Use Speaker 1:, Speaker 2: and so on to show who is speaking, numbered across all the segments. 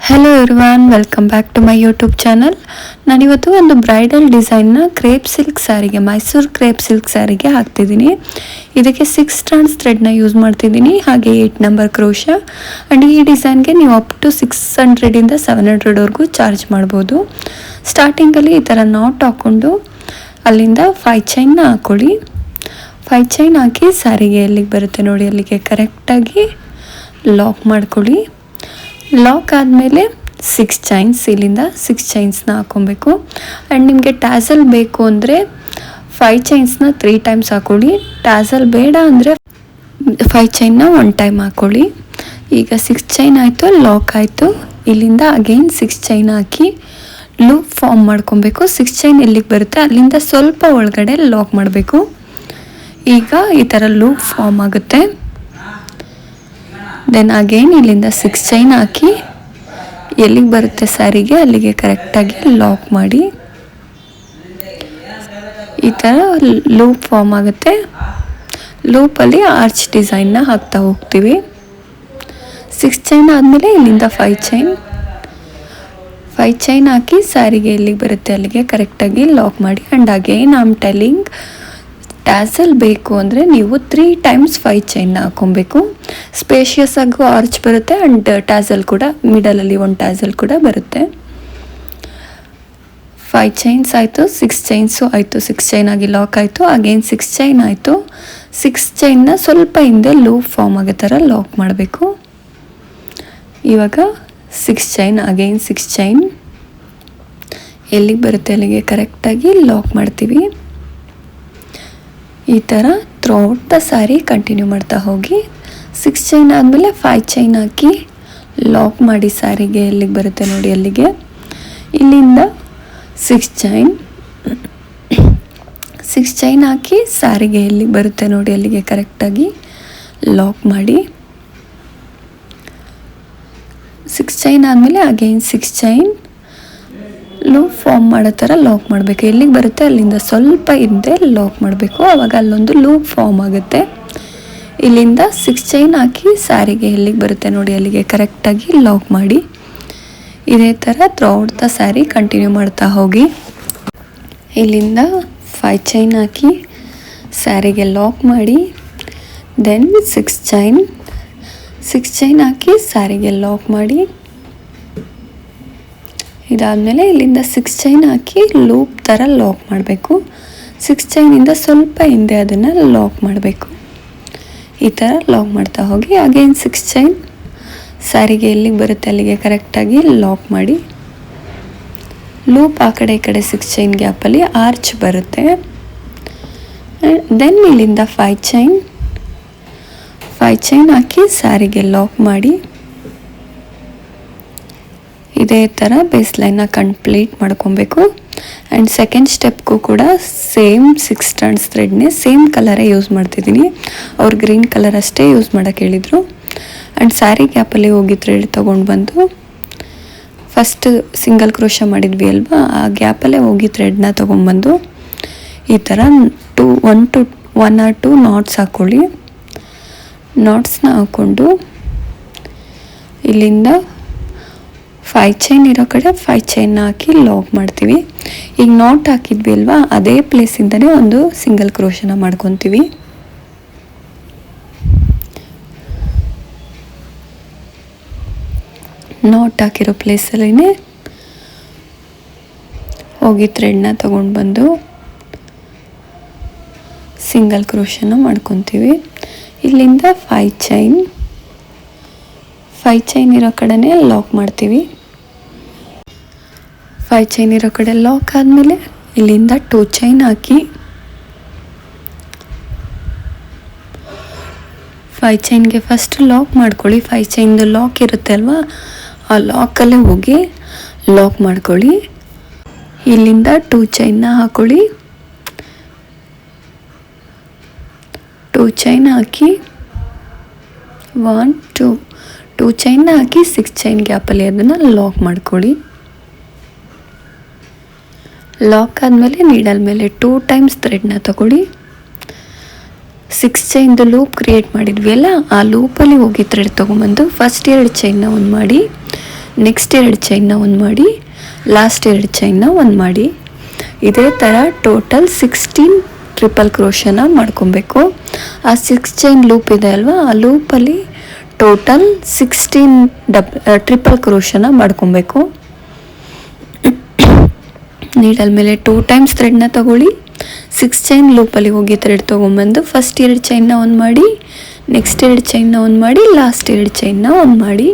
Speaker 1: Hello everyone, welcome back to my YouTube channel. ನಾನಿವತ್ತು ಒಂದು bridal ಡಿಸೈನ್ನ ಕ್ರೇಪ್ ಸಿಲ್ಕ್ ಸ್ಯಾರಿಗೆ, ಮೈಸೂರು ಕ್ರೇಪ್ ಸಿಲ್ಕ್ ಸ್ಯಾರಿಗೆ ಹಾಕ್ತಿದ್ದೀನಿ. ಇದಕ್ಕೆ 6 strands ಥ್ರೆಡ್ನ ಯೂಸ್ ಮಾಡ್ತಿದ್ದೀನಿ, ಹಾಗೆ 8 ನಂಬರ್ ಕ್ರೋಶ. ಆ್ಯಂಡ್ ಈ ಡಿಸೈನ್ಗೆ ನೀವು ಅಪ್ ಟು 600 700ವರೆಗೂ ಚಾರ್ಜ್ ಮಾಡ್ಬೋದು. ಸ್ಟಾರ್ಟಿಂಗಲ್ಲಿ ಈ ಥರ ನಾಟ್ ಹಾಕ್ಕೊಂಡು ಅಲ್ಲಿಂದ 5 ಚೈನ್ನ ಹಾಕ್ಕೊಳ್ಳಿ. 5 ಚೈನ್ ಹಾಕಿ ಸ್ಯಾರಿಗೆ ಎಲ್ಲಿಗೆ ಬರುತ್ತೆ ನೋಡಿ ಅಲ್ಲಿಗೆ ಕರೆಕ್ಟಾಗಿ ಲಾಕ್ ಮಾಡ್ಕೊಳ್ಳಿ. ಲಾಕ್ ಆದಮೇಲೆ 6 ಚೈನ್ಸ್, ಇಲ್ಲಿಂದ 6 ಚೈನ್ಸ್ನ ಹಾಕ್ಕೊಬೇಕು. ಆ್ಯಂಡ್ ನಿಮಗೆ ಟ್ಯಾಸಲ್ ಬೇಕು ಅಂದರೆ 5 ಚೈನ್ಸ್ನ 3 times ಹಾಕ್ಕೊಳ್ಳಿ. ಟ್ಯಾಸಲ್ ಬೇಡ ಅಂದರೆ 5 ಚೈನ್ನ 1 time ಹಾಕ್ಕೊಳ್ಳಿ. ಈಗ 6 ಚೈನ್ ಆಯಿತು, ಲಾಕ್ ಆಯಿತು. ಇಲ್ಲಿಂದ ಅಗೈನ್ 6 ಚೈನ್ ಹಾಕಿ ಲೂಪ್ ಫಾರ್ಮ್ ಮಾಡ್ಕೊಬೇಕು. 6 ಚೈನ್ ಎಲ್ಲಿಗೆ ಬರುತ್ತೆ ಅಲ್ಲಿಂದ ಸ್ವಲ್ಪ ಒಳಗಡೆ ಲಾಕ್ ಮಾಡಬೇಕು. ಈಗ ಈ ಥರ ಲೂಪ್ ಫಾರ್ಮ್ ಆಗುತ್ತೆ. ದೆನ್ ಅಗೇನ್ ಇಲ್ಲಿಂದ 6 ಚೈನ್ ಹಾಕಿ ಎಲ್ಲಿಗೆ ಬರುತ್ತೆ ಸ್ಯಾರಿಗೆ ಅಲ್ಲಿಗೆ ಕರೆಕ್ಟಾಗಿ ಲಾಕ್ ಮಾಡಿ. ಈ ಥರ ಲೂಪ್ ಫಾರ್ಮ್ ಆಗುತ್ತೆ. ಲೂಪಲ್ಲಿ ಆರ್ಚ್ ಡಿಸೈನ್ನ ಹಾಕ್ತಾ ಹೋಗ್ತೀವಿ. 6 ಚೈನ್ ಆದಮೇಲೆ ಇಲ್ಲಿಂದ 5 ಚೈನ್ ಹಾಕಿ ಸ್ಯಾರಿಗೆ ಎಲ್ಲಿಗೆ ಬರುತ್ತೆ ಅಲ್ಲಿಗೆ ಕರೆಕ್ಟಾಗಿ ಲಾಕ್ ಮಾಡಿ. And again I am telling, tassel ಬೇಕು ಅಂದರೆ ನೀವು 3 times 5 ಚೈನ್ನ ಹಾಕ್ಕೊಬೇಕು. ಸ್ಪೇಷಿಯಸ್ ಆಗು ಆರ್ಚ್ ಬರುತ್ತೆ. ಆ್ಯಂಡ್ ಟ್ಯಾಸಲ್ ಕೂಡ ಮಿಡಲಲ್ಲಿ 1 ಟ್ಯಾಸಲ್ ಕೂಡ ಬರುತ್ತೆ. 5 ಚೈನ್ಸ್ ಆಯಿತು, 6 ಚೈನ್ಸು ಆಯಿತು. 6 ಚೈನ್ ಆಗಿ ಲಾಕ್ ಆಯಿತು. ಅಗೇನ್ 6 ಚೈನ್ ಆಯಿತು. 6 ಚೈನ್ನ ಸ್ವಲ್ಪ ಹಿಂದೆ ಲೂಪ್ ಫಾರ್ಮ್ ಆಗೋ ಥರ ಲಾಕ್ ಮಾಡಬೇಕು. ಇವಾಗ 6 ಚೈನ್, ಅಗೇನ್ 6 ಚೈನ್ ಎಲ್ಲಿಗೆ ಬರುತ್ತೆ ಅಲ್ಲಿಗೆ ಕರೆಕ್ಟಾಗಿ ಲಾಕ್ ಮಾಡ್ತೀವಿ. ಈ ಥರ ಥ್ರೂಔಟ್ ದ ಸ್ಯಾರಿ ಕಂಟಿನ್ಯೂ ಮಾಡ್ತಾ ಹೋಗಿ. 6 ಚೈನ್ ಆದಮೇಲೆ 5 ಚೈನ್ ಹಾಕಿ ಲಾಕ್ ಮಾಡಿ ಸ್ಯಾರಿಗೆ ಎಲ್ಲಿಗೆ ಬರುತ್ತೆ ನೋಡಿ ಅಲ್ಲಿಗೆ. ಇಲ್ಲಿಂದ 6 ಚೈನ್ ಹಾಕಿ ಸ್ಯಾರಿಗೆ ಎಲ್ಲಿಗೆ ಬರುತ್ತೆ ನೋಡಿ ಅಲ್ಲಿಗೆ ಕರೆಕ್ಟಾಗಿ ಲಾಕ್ ಮಾಡಿ. 6 ಚೈನ್ ಆದಮೇಲೆ ಅಗೈನ್ 6 ಚೈನ್ ಲೂಪ್ ಫಾರ್ಮ್ ಮಾಡೋ ಥರ ಲಾಕ್ ಮಾಡಬೇಕು. ಎಲ್ಲಿಗೆ ಬರುತ್ತೆ ಅಲ್ಲಿಂದ ಸ್ವಲ್ಪ ಹಿಂದೆ ಲಾಕ್ ಮಾಡಬೇಕು. ಆವಾಗ ಅಲ್ಲೊಂದು ಲೂಪ್ ಫಾರ್ಮ್ ಆಗುತ್ತೆ. ಇಲ್ಲಿಂದ 6 ಚೈನ್ ಹಾಕಿ ಸ್ಯಾರಿಗೆ ಎಲ್ಲಿಗೆ ಬರುತ್ತೆ ನೋಡಿ ಅಲ್ಲಿಗೆ ಕರೆಕ್ಟಾಗಿ ಲಾಕ್ ಮಾಡಿ. ಇದೇ ಥರ ಥ್ರೂಔಟ್ ದ ಸ್ಯಾರಿ ಕಂಟಿನ್ಯೂ ಮಾಡ್ತಾ ಹೋಗಿ. ಇಲ್ಲಿಂದ 5 ಚೈನ್ ಹಾಕಿ ಸ್ಯಾರಿಗೆ ಲಾಕ್ ಮಾಡಿ. ದೆನ್ 6 ಚೈನ್ ಹಾಕಿ ಸ್ಯಾರಿಗೆ ಲಾಕ್ ಮಾಡಿ. ಇದಾದಮೇಲೆ ಇಲ್ಲಿಂದ 6 ಚೈನ್ ಹಾಕಿ ಲೂಪ್ ಥರ ಲಾಕ್ ಮಾಡಬೇಕು. 6 ಚೈನಿಂದ ಸ್ವಲ್ಪ ಹಿಂದೆ ಅದನ್ನು ಲಾಕ್ ಮಾಡಬೇಕು. ಈ ಥರ ಲಾಕ್ ಮಾಡ್ತಾ ಹೋಗಿ. ಅಗೇನ್ 6 ಚೈನ್ ಸ್ಯಾರಿಗೆ ಎಲ್ಲಿಗೆ ಬರುತ್ತೆ ಅಲ್ಲಿಗೆ ಕರೆಕ್ಟಾಗಿ ಲಾಕ್ ಮಾಡಿ. ಲೂಪ್ ಆ ಕಡೆ ಈ ಕಡೆ 6 ಚೈನ್ ಗ್ಯಾಪಲ್ಲಿ ಆರ್ಚ್ ಬರುತ್ತೆ. ದೆನ್ ಇಲ್ಲಿಂದ 5 ಚೈನ್ ಹಾಕಿ ಸ್ಯಾರಿಗೆ ಲಾಕ್ ಮಾಡಿ. ಇದೇ ಥರ ಬೇಸ್ ಲೈನ್ನ ಕಂಪ್ಲೀಟ್ ಮಾಡ್ಕೊಬೇಕು. ಆ್ಯಂಡ್ ಸೆಕೆಂಡ್ ಸ್ಟೆಪ್ಗೂ ಕೂಡ ಸೇಮ್ 6 strands ಥ್ರೆಡ್ನೇ ಸೇಮ್ ಕಲರೇ ಯೂಸ್ ಮಾಡ್ತಿದ್ದೀನಿ. ಅವ್ರು ಗ್ರೀನ್ ಕಲರ್ ಅಷ್ಟೇ ಯೂಸ್ ಮಾಡೋಕ್ಕೆ ಹೇಳಿದರು. ಆ್ಯಂಡ್ ಸ್ಯಾರಿ ಗ್ಯಾಪಲ್ಲಿ ಹೋಗಿ ಥ್ರೆಡ್ ತೊಗೊಂಡು ಬಂದು ಫಸ್ಟ್ ಸಿಂಗಲ್ ಕ್ರೋಶ ಮಾಡಿದ್ವಿ ಅಲ್ವಾ, ಆ ಗ್ಯಾಪಲ್ಲೇ ಹೋಗಿ ಥ್ರೆಡ್ನ ತೊಗೊಂಡ್ಬಂದು ಈ ಥರ 1 or 2 ನಾಟ್ಸ್ ಹಾಕ್ಕೊಳ್ಳಿ. ನಾಟ್ಸ್ನ ಹಾಕ್ಕೊಂಡು ಇಲ್ಲಿಂದ 5 ಚೈನ್ ಇರೋ ಕಡೆ 5 ಚೈನ್ನ ಹಾಕಿ ಲಾಕ್ ಮಾಡ್ತೀವಿ. ಈಗ ನಾಟ್ ಹಾಕಿದ್ವಿ ಅಲ್ವಾ, ಅದೇ ಪ್ಲೇಸಿಂದನೇ ಒಂದು ಸಿಂಗಲ್ ಕ್ರೋಶನ ಮಾಡ್ಕೊತೀವಿ. ನಾಟ್ ಹಾಕಿರೋ ಪ್ಲೇಸಲ್ಲೇ ಹೋಗಿ ಥ್ರೆಡ್ನ ತೊಗೊಂಡು ಬಂದು ಸಿಂಗಲ್ ಕ್ರೋಶನ ಮಾಡ್ಕೊತೀವಿ. ಇಲ್ಲಿಂದ 5 ಚೈನ್ ಇರೋ ಕಡೆನೇ ಲಾಕ್ ಮಾಡ್ತೀವಿ. 5 ಚೈನ್ ಇರೋ ಕಡೆ ಲಾಕ್ ಆದಮೇಲೆ ಇಲ್ಲಿಂದ 2 ಚೈನ್ ಹಾಕಿ 5 ಚೈನ್ಗೆ ಫಸ್ಟ್ ಲಾಕ್ ಮಾಡ್ಕೊಳ್ಳಿ. 5 ಚೈನ್ದು ಲಾಕ್ ಇರುತ್ತೆ ಅಲ್ವಾ, ಆ ಲಾಕಲ್ಲೇ ಹೋಗಿ ಲಾಕ್ ಮಾಡ್ಕೊಳ್ಳಿ. ಇಲ್ಲಿಂದ 2 ಚೈನ್ನ ಹಾಕ್ಕೊಳ್ಳಿ. 2 ಚೈನ್ ಹಾಕಿ 2 ಚೈನ್ನ ಹಾಕಿ 6 ಚೈನ್ ಗ್ಯಾಪಲ್ಲಿ ಅದನ್ನು ಲಾಕ್ ಮಾಡ್ಕೊಳ್ಳಿ. ಲಾಕ್ ಆದಮೇಲೆ ನೀಡಲ್ ಮೇಲೆ 2 times ಥ್ರೆಡ್ನ ತಗೊಳ್ಳಿ. 6 ಚೈನ್ದು ಲೂಪ್ ಕ್ರಿಯೇಟ್ ಮಾಡಿದ್ವಿ ಅಲ್ಲ, ಆ ಲೂಪಲ್ಲಿ ಹೋಗಿ ಥ್ರೆಡ್ ತೊಗೊಂಬಂದು ಫಸ್ಟ್ 2 ಚೈನ್ನ ಒಂದು ಮಾಡಿ, ನೆಕ್ಸ್ಟ್ 2 ಚೈನ್ನ ಒಂದು ಮಾಡಿ, ಲಾಸ್ಟ್ 2 ಚೈನ್ನ ಒಂದು ಮಾಡಿ. ಇದೇ ಥರ ಟೋಟಲ್ 16 ಟ್ರಿಪಲ್ ಕ್ರೋಶನ ಮಾಡ್ಕೊಬೇಕು. ಆ 6 ಚೈನ್ ಲೂಪ್ ಇದೆ ಅಲ್ವಾ, ಆ ಲೂಪಲ್ಲಿ ಟೋಟಲ್ 16 ಟ್ರಿಪಲ್ ಕ್ರೋಶನ ಮಾಡ್ಕೊಬೇಕು. ನೀಡಲ್ ಮೇಲೆ 2 ಟೈಮ್ಸ್ ಥ್ರೆಡ್ನ ತಗೊಳ್ಳಿ, 6 ಚೈನ್ ಲೂಪಲ್ಲಿ ಹೋಗಿ ಥ್ರೆಡ್ ತೊಗೊಂಬಂದು ಫಸ್ಟ್ 2 ಚೈನ್ನ ಒಂದು ಮಾಡಿ, ನೆಕ್ಸ್ಟ್ 2 ಚೈನ್ನ ಒಂದು ಮಾಡಿ, ಲಾಸ್ಟ್ 2 ಚೈನ್ನ ಒಂದು ಮಾಡಿ.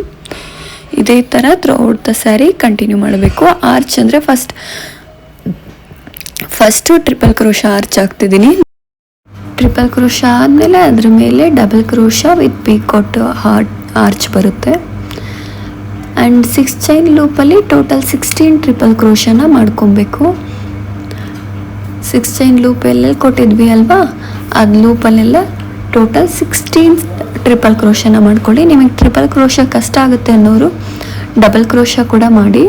Speaker 1: ಇದೇ ಥರ ಥ್ರೂಔಟ್ ದ ಸ್ಯಾರಿ ಕಂಟಿನ್ಯೂ ಮಾಡಬೇಕು. ಆರ್ಚ್ ಅಂದರೆ ಫಸ್ಟು ಟ್ರಿಪಲ್ ಕ್ರೋಶ ಆರ್ಚ್ ಹಾಕ್ತಿದ್ದೀನಿ. ಟ್ರಿಪಲ್ ಕ್ರೋಶ ಆದಮೇಲೆ ಅದ್ರ ಮೇಲೆ double crochet with picot arch ಬರುತ್ತೆ. ಆ್ಯಂಡ್ 6 ಚೈನ್ ಲೂಪಲ್ಲಿ ಟೋಟಲ್ 16 ಟ್ರಿಪಲ್ ಕ್ರೋಶನ ಮಾಡ್ಕೊಬೇಕು. 6 ಚೈನ್ ಲೂಪ್ ಎಲ್ಲೆಲ್ಲಿ ಕೊಟ್ಟಿದ್ವಿ ಅಲ್ವಾ, ಅದು ಲೂಪಲ್ಲೆಲ್ಲ ಟೋಟಲ್ 16 ಟ್ರಿಪಲ್ ಕ್ರೋಶನ ಮಾಡ್ಕೊಳ್ಳಿ. ನಿಮಗೆ ಟ್ರಿಪಲ್ ಕ್ರೋಶ ಕಷ್ಟ ಆಗುತ್ತೆ ಅನ್ನೋರು ಡಬಲ್ ಕ್ರೋಶ ಕೂಡ ಮಾಡಿ.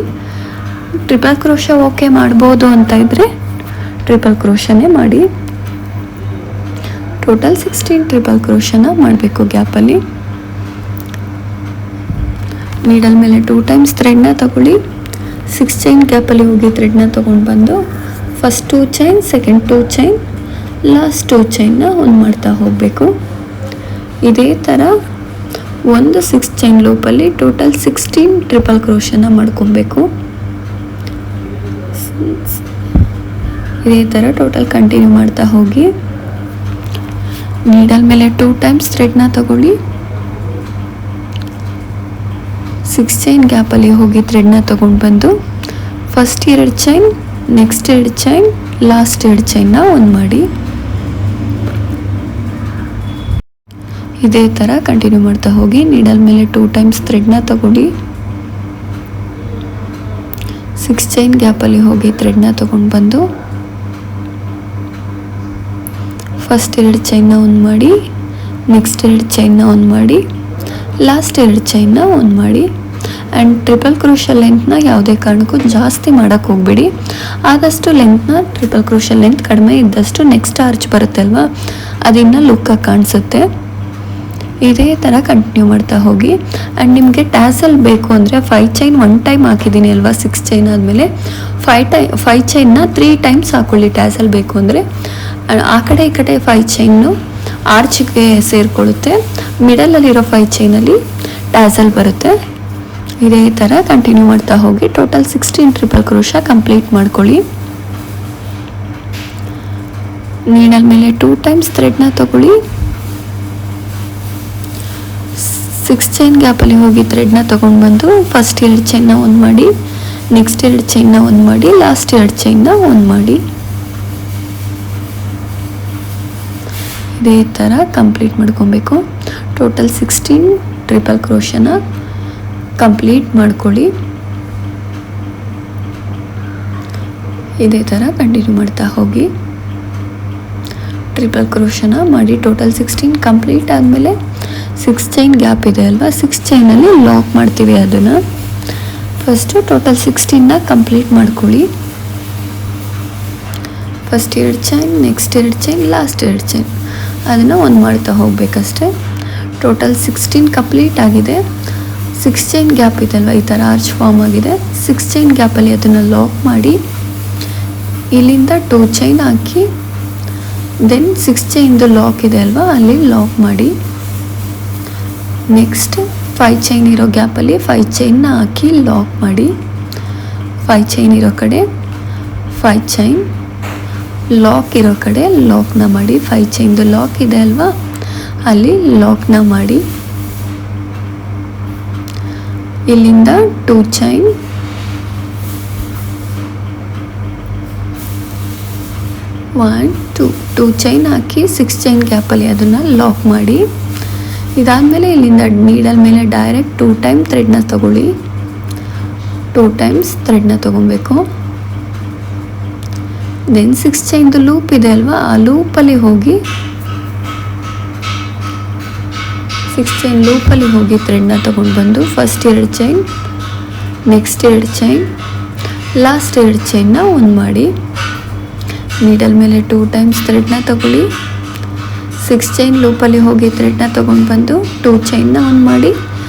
Speaker 1: ಟ್ರಿಪಲ್ ಕ್ರೋಶ ಓಕೆ ಮಾಡ್ಬೋದು ಅಂತ ಇದ್ದರೆ ಟ್ರಿಪಲ್ ಕ್ರೋಶನೇ ಮಾಡಿ. ಟೋಟಲ್ 16 ಟ್ರಿಪಲ್ ಕ್ರೋಶನ ಮಾಡಬೇಕು ಗ್ಯಾಪಲ್ಲಿ. ನೀಡಲ್ ಮೇಲೆ 2 ಟೈಮ್ಸ್ ಥ್ರೆಡ್ನ ತಗೊಳ್ಳಿ, 6 ಚೈನ್ ಗ್ಯಾಪಲ್ಲಿ ಹೋಗಿ ಥ್ರೆಡ್ನ ತೊಗೊಂಡು ಬಂದು first 2 chain, second 2 chain, last 2 ಚೈನ್ನ ಒಂದು ಮಾಡ್ತಾ ಹೋಗಬೇಕು. ಇದೇ ಥರ ಒಂದು 6 ಚೈನ್ ಲೂಪಲ್ಲಿ ಟೋಟಲ್ 16 ಟ್ರಿಪಲ್ ಕ್ರೋಶನ ಮಾಡ್ಕೊಬೇಕು. ಇದೇ ಥರ ಟೋಟಲ್ ಕಂಟಿನ್ಯೂ ಮಾಡ್ತಾ ಹೋಗಿ. ನೀಡಲ್ ಮೇಲೆ 2 ಟೈಮ್ಸ್ ಥ್ರೆಡ್ನ ತಗೊಳ್ಳಿ, 6 ಚೈನ್ ಗ್ಯಾಪಲ್ಲಿ ಹೋಗಿ ಥ್ರೆಡ್ನ ತೊಗೊಂಡು ಬಂದು first 2 chain, next 2 chain, last 2 ಚೈನ್ನ ಒಂದು ಮಾಡಿ. ಇದೇ ಥರ ಕಂಟಿನ್ಯೂ ಮಾಡ್ತಾ ಹೋಗಿ. ನೀಡಲ್ ಮೇಲೆ 2 ಟೈಮ್ಸ್ ಥ್ರೆಡ್ನ ತಗೊಳ್ಳಿ, 6 ಚೈನ್ ಗ್ಯಾಪಲ್ಲಿ ಹೋಗಿ ಥ್ರೆಡ್ನ ತೊಗೊಂಡು ಬಂದು ಫಸ್ಟ್ 2 ಚೈನ್ನ ಒಂದು ಮಾಡಿ, ನೆಕ್ಸ್ಟ್ 2 ಚೈನ್ನ ಒಂದು ಮಾಡಿ, ಲಾಸ್ಟ್ 2 ಚೈನ್ನ ಒಂದು ಮಾಡಿ. ಆ್ಯಂಡ್ ಟ್ರಿಪಲ್ ಕ್ರೋಶ ಲೆಂತ್ನ ಯಾವುದೇ ಕಾರಣಕ್ಕೂ ಜಾಸ್ತಿ ಮಾಡೋಕ್ಕೆ ಹೋಗಬೇಡಿ. ಆದಷ್ಟು ಲೆಂತ್ನ ಟ್ರಿಪಲ್ ಕ್ರೋಶ ಲೆಂತ್ ಕಡಿಮೆ ಇದ್ದಷ್ಟು ನೆಕ್ಸ್ಟ್ ಆರ್ಚ್ ಬರುತ್ತೆ ಅಲ್ವಾ, ಅದನ್ನು ಲುಕ್ಕಾಗಿ ಕಾಣಿಸುತ್ತೆ. ಇದೇ ಥರ ಕಂಟಿನ್ಯೂ ಮಾಡ್ತಾ ಹೋಗಿ. ಆ್ಯಂಡ್ ನಿಮಗೆ ಟ್ಯಾಸಲ್ ಬೇಕು ಅಂದರೆ 5 ಚೈನ್ 1 ಟೈಮ್ ಹಾಕಿದ್ದೀನಿ ಅಲ್ವಾ, 6 ಚೈನ್ ಆದಮೇಲೆ 5 ಚೈನ್ನ 3 ಟೈಮ್ಸ್ ಹಾಕ್ಕೊಳ್ಳಿ ಟ್ಯಾಸಲ್ ಬೇಕು ಅಂದರೆ. ಆ ಕಡೆ ಈ ಕಡೆ 5 ಚೈನ್ನು ಆರ್ಚಿಗೆ ಸೇರಿಕೊಳ್ಳುತ್ತೆ. ಮಿಡಲಲ್ಲಿರೋ 5 ಚೈನಲ್ಲಿ ಟ್ಯಾಸಲ್ ಬರುತ್ತೆ. ಇದೇ ಥರ ಕಂಟಿನ್ಯೂ ಮಾಡ್ತಾ ಹೋಗಿ. ಟೋಟಲ್ 16 ಟ್ರಿಪಲ್ ಕ್ರೋಶ ಕಂಪ್ಲೀಟ್ ಮಾಡ್ಕೊಳ್ಳಿ. ನೀಡಲ್ ಮೇಲೆ 2 ಟೈಮ್ಸ್ ಥ್ರೆಡ್ನ ತಗೊಳ್ಳಿ, 6 ಚೈನ್ ಗ್ಯಾಪಲ್ಲಿ ಹೋಗಿ ಥ್ರೆಡ್ನ ತೊಗೊಂಡು ಬಂದು ಫಸ್ಟ್ 2 ಚೈನ್ನ ಒಂದು ಮಾಡಿ, ನೆಕ್ಸ್ಟ್ 2 ಚೈನ್ನ ಒಂದು ಮಾಡಿ, ಲಾಸ್ಟ್ 2 ಚೈನ್ನ ಒಂದು ಮಾಡಿ. ಇದೇ ಥರ ಕಂಪ್ಲೀಟ್ ಮಾಡ್ಕೊಬೇಕು. ಟೋಟಲ್ 16 ಟ್ರಿಪಲ್ ಕ್ರೋಶನ ಕಂಪ್ಲೀಟ್ ಮಾಡ್ಕೊಳ್ಳಿ. ಇದೇ ಥರ ಕಂಟಿನ್ಯೂ ಮಾಡ್ತಾ ಹೋಗಿ. ಟ್ರಿಪಲ್ ಕ್ರೋಶನ ಮಾಡಿ ಟೋಟಲ್ 16 ಕಂಪ್ಲೀಟ್ ಆದಮೇಲೆ 6 ಚೈನ್ ಗ್ಯಾಪ್ ಇದೆ ಅಲ್ವಾ, 6 ಚೈನಲ್ಲಿ ಲಾಕ್ ಮಾಡ್ತೀವಿ ಅದನ್ನು. ಫಸ್ಟು ಟೋಟಲ್ 16ನ ಕಂಪ್ಲೀಟ್ ಮಾಡ್ಕೊಳ್ಳಿ. First 2 chain, next 2 chain, last 2 chain ಅದನ್ನು ಒಂದು ಮಾಡ್ತಾ ಹೋಗಬೇಕಷ್ಟೆ. ಟೋಟಲ್ 16 ಕಂಪ್ಲೀಟ್ ಆಗಿದೆ. 6 ಚೈನ್ ಗ್ಯಾಪ್ ಇದೆ ಅಲ್ವಾ, ಈ ಥರ ಆರ್ಚ್ ಫಾರ್ಮ್ ಆಗಿದೆ. 6 ಚೈನ್ ಗ್ಯಾಪಲ್ಲಿ ಅದನ್ನು ಲಾಕ್ ಮಾಡಿ ಇಲ್ಲಿಂದ 2 ಚೈನ್ ಹಾಕಿ ದೆನ್ 6 ಚೈನ್ದು ಲಾಕ್ ಇದೆ ಅಲ್ವಾ, ಅಲ್ಲಿ ಲಾಕ್ ಮಾಡಿ. ನೆಕ್ಸ್ಟ್ 5 ಚೈನ್ ಇರೋ ಗ್ಯಾಪಲ್ಲಿ 5 ಚೈನ್ನ ಹಾಕಿ ಲಾಕ್ ಮಾಡಿ. 5 ಚೈನ್ ಇರೋ ಕಡೆ 5 ಚೈನ್, ಲಾಕ್ ಇರೋ ಕಡೆ ಲಾಕ್ನ ಮಾಡಿ. 5 ಚೈನ್ದು ಲಾಕ್ ಇದೆ ಅಲ್ವಾ, ಅಲ್ಲಿ ಲಾಕ್ನ ಮಾಡಿ. ಇಲ್ಲಿಂದ 2 ಚೈನ್, 1 2 ಚೈನ್ ಹಾಕಿ 6 ಚೈನ್ ಗ್ಯಾಪಲ್ಲಿ ಅದನ್ನು ಲಾಕ್ ಮಾಡಿ. ಇದಾದಮೇಲೆ ಇಲ್ಲಿಂದ ನೀಡಲ್ ಮೇಲೆ ಡೈರೆಕ್ಟ್ 2 ಟೈಮ್ ಥ್ರೆಡ್ನ ತಗೊಳ್ಳಿ. 2 ಟೈಮ್ಸ್ ಥ್ರೆಡ್ನ ತೊಗೊಬೇಕು. ದೆನ್ 6 ಚೈನ್ದು ಲೂಪ್ ಇದೆ ಅಲ್ವಾ, ಆ ಲೂಪಲ್ಲಿ ಹೋಗಿ 6 ಚೈನ್ ಲೂಪಲ್ಲಿ ಹೋಗಿ ಥ್ರೆಡ್ನ ತೊಗೊಂಡು ಬಂದು first 2 chain, next 2 chain, last 2 ಚೈನ್ನ ಒಂದು ಮಾಡಿ. ನೀಡಲ್ ಮೇಲೆ 2 ಟೈಮ್ಸ್ ಥ್ರೆಡ್ನ ತಗೊಳ್ಳಿ. 6 ಚೈನ್ ಲೂಪಲ್ಲಿ ಹೋಗಿ ಥ್ರೆಡ್ನ ತೊಗೊಂಡು ಬಂದು 2 ಚೈನ್ನ ಆನ್ ಮಾಡಿ,